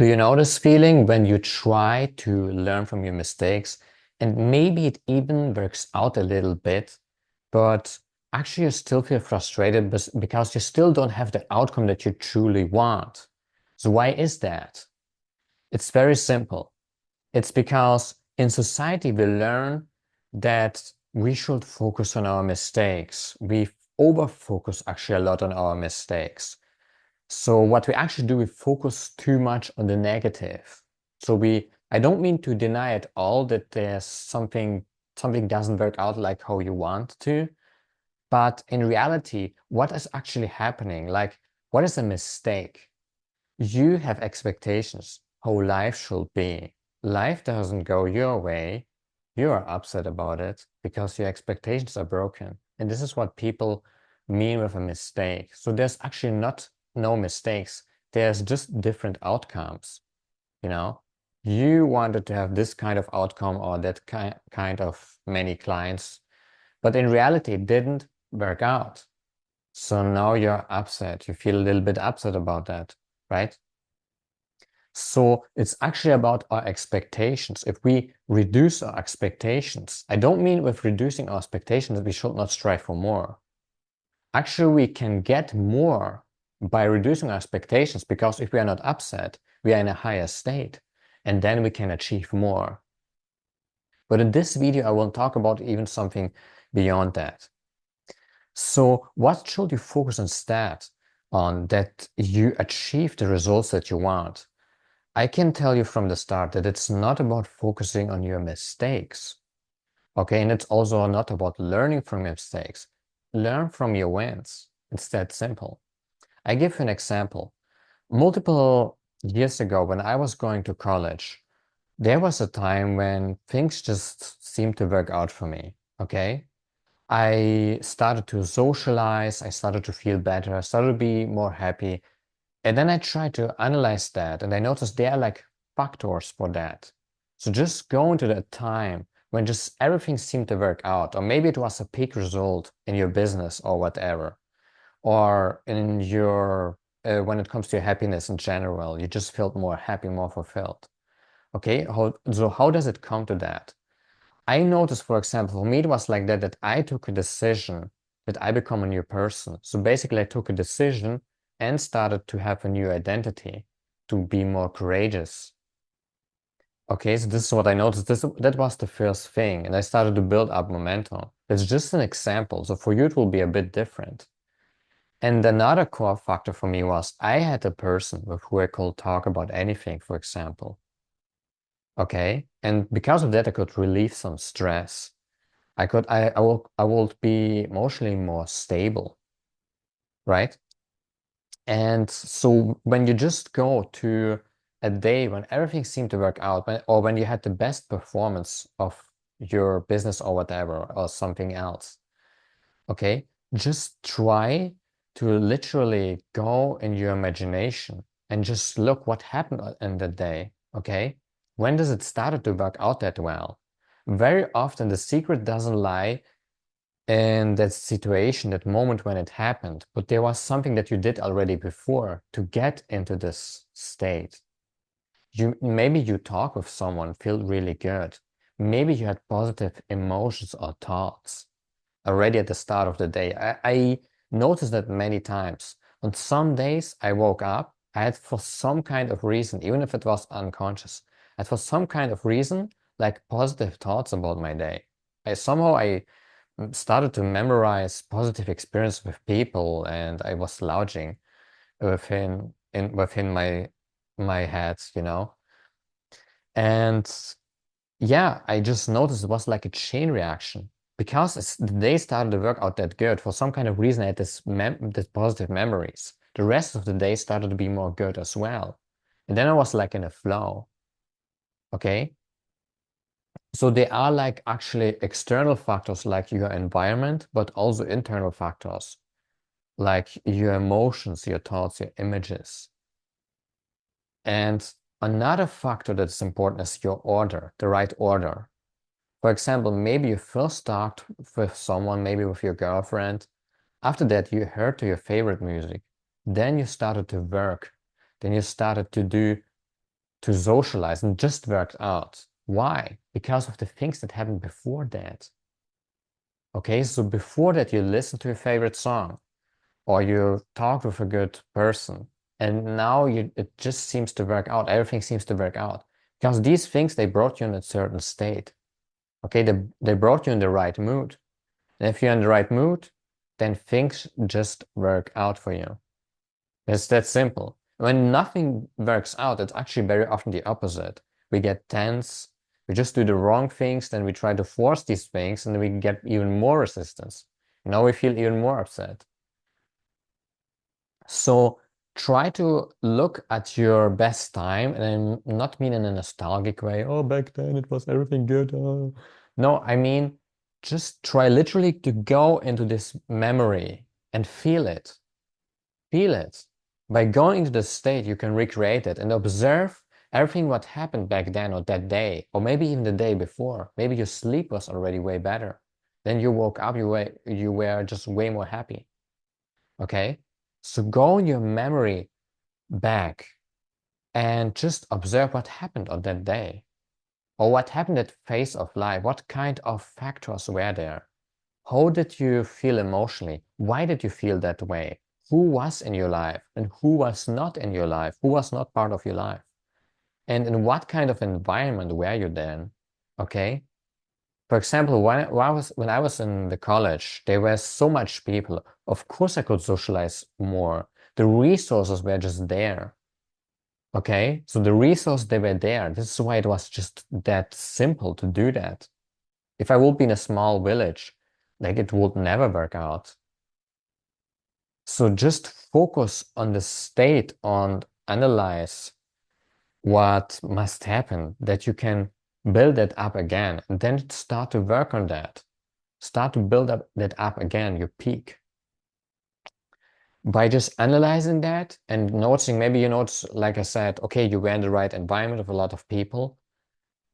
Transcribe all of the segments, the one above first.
Do you know this feeling when you try to learn from your mistakes and maybe it even works out a little bit, but actually you still feel frustrated because you still don't have the outcome that you truly want? So why is that? It's very simple. It's because in society we learn that we should focus on our mistakes. We over focus actually a lot on our mistakes. So what we actually do, we focus too much on the negative. I don't mean to deny at all that there's something doesn't work out like how you want to, but in reality, what is actually happening? Like, what is a mistake? You have expectations how life should be. Life doesn't go your way. You are upset about it because your expectations are broken. And this is what people mean with a mistake. So there's actually not no mistakes. There's just different outcomes, you know? You wanted to have this kind of outcome or that kind of many clients, but in reality, it didn't work out. So now you're upset. You feel a little bit upset about that, right? So it's actually about our expectations. If we reduce our expectations, I don't mean with reducing our expectations that we should not strive for more. Actually, we can get more by reducing our expectations because if we are not upset, we are in a higher state and then we can achieve more. But in this video, I will talk about even something beyond that. So what should you focus instead on that you achieve the results that you want? I can tell you from the start that it's not about focusing on your mistakes. Okay, and it's also not about learning from your mistakes. Learn from your wins. It's that simple. I give you an example. Multiple years ago, when I was going to college, there was a time when things just seemed to work out for me. Okay, I started to socialize, I started to feel better, I started to be more happy. And then I tried to analyze that and I noticed there are like factors for that. So just go into that time when just everything seemed to work out, or maybe it was a peak result in your business or whatever, or in your, when it comes to your happiness in general, you just felt more happy, more fulfilled. Okay, so how does it come to that? I noticed, for example, for me, it was like that I took a decision that I become a new person. So basically, I took a decision and started to have a new identity, to be more courageous. Okay, so this is what I noticed. That was the first thing, and I started to build up momentum. It's just an example. So for you, it will be a bit different. And another core factor for me was I had a person with who I could talk about anything, for example. Okay, and because of that, I could relieve some stress. I will be emotionally more stable, right? And so when you just go to a day when everything seemed to work out, or when you had the best performance of your business or whatever, or something else, okay, just try to literally go in your imagination and just look what happened in the day, okay? When does it start to work out that well? Very often the secret doesn't lie in that situation, that moment when it happened, but there was something that you did already before to get into this state. Maybe you talk with someone, feel really good. Maybe you had positive emotions or thoughts already at the start of the day. I noticed that many times. On some days I woke up, I had for some kind of reason, even if it was unconscious, I had for some kind of reason like positive thoughts about my day. I started to memorize positive experience with people and I was lounging within my head, you know. And yeah, I just noticed it was like a chain reaction because the day started to work out that good. For some kind of reason, I had this positive memories. The rest of the day started to be more good as well. And then I was like in a flow. Okay. So there are like actually external factors like your environment, but also internal factors like your emotions, your thoughts, your images. And another factor that's important is your order, the right order. For example, maybe you first start with someone, maybe with your girlfriend. After that, you heard to your favorite music. Then you started to work. Then you started to do to socialize and just worked out. Why? Because of the things that happened before that. Okay, so before that, you listened to your favorite song or you talked with a good person, and now it just seems to work out. Everything seems to work out because these things, they brought you in a certain state. Okay, they brought you in the right mood. And if you're in the right mood, then things just work out for you. It's that simple. When nothing works out, it's actually very often the opposite. We get tense, we just do the wrong things, then we try to force these things, and we get even more resistance. Now we feel even more upset. So try to look at your best time, and I'm not mean in a nostalgic way. Oh, back then it was everything good. Oh. No, I mean, just try literally to go into this memory and feel it. Feel it. By going into the state, you can recreate it and observe everything what happened back then or that day, or maybe even the day before. Maybe your sleep was already way better. Then you woke up, you were just way more happy. Okay? So go in your memory back and just observe what happened on that day or what happened at phase of life. What kind of factors were there? How did you feel emotionally? Why did you feel that way? Who was in your life and who was not in your life? Who was not part of your life? And in what kind of environment were you then? Okay. For example, when I was in the college, there were so much people. Of course, I could socialize more. The resources were just there. Okay, so the resources they were there. This is why it was just that simple to do that. If I would be in a small village, like it would never work out. So just focus on the state and analyze what must happen that you can build that up again and then start to work on that. Start to build up that up again, your peak. By just analyzing that and noticing, maybe you notice, like I said, okay, you were in the right environment with a lot of people.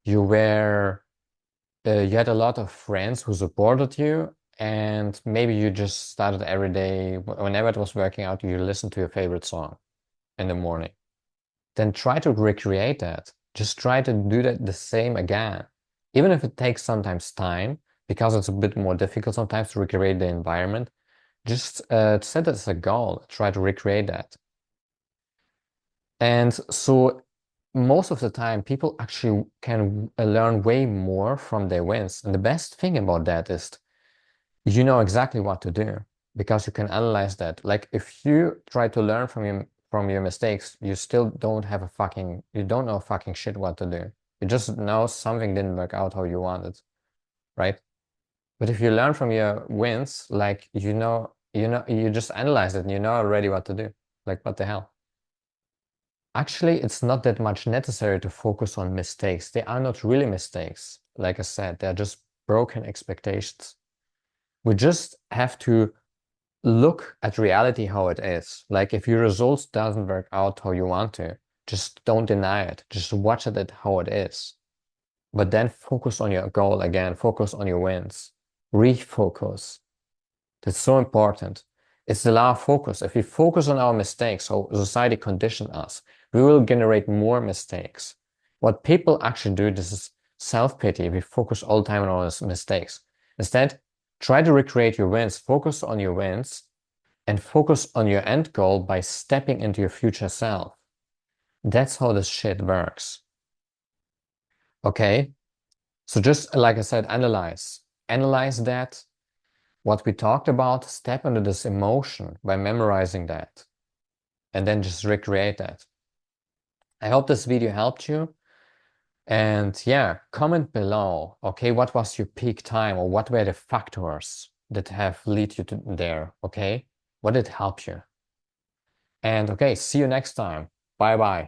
You had a lot of friends who supported you, and maybe you just started every day, whenever it was working out, you listened to your favorite song in the morning. Then try to recreate that. Just try to do that the same again. Even if it takes sometimes time, because it's a bit more difficult sometimes to recreate the environment, just set it as a goal. Try to recreate that. And so most of the time, people actually can learn way more from their wins. And the best thing about that is you know exactly what to do because you can analyze that. Like if you try to learn from your mistakes, you still don't have you don't know fucking shit what to do. You just know something didn't work out how you wanted, right? But if you learn from your wins, like you just analyze it and you know already what to do. Like what the hell? Actually, it's not that much necessary to focus on mistakes. They are not really mistakes. Like I said, they're just broken expectations. We just have to look at reality how it is. Like if your results doesn't work out how you want to, just don't deny it. Just watch it how it is. But then focus on your goal again. Focus on your wins. Refocus. That's so important. It's the law of focus. If we focus on our mistakes, how society conditioned us, we will generate more mistakes. What people actually do, this is self-pity. We focus all the time on our mistakes. Instead, try to recreate your wins. Focus on your wins and focus on your end goal by stepping into your future self. That's how this shit works. Okay? So just like I said, analyze. Analyze that what we talked about, step into this emotion by memorizing that and then just recreate that. I hope this video helped you. And yeah, comment below, okay, what was your peak time or what were the factors that have lead you to there, okay? What did help you? And okay, see you next time. Bye bye.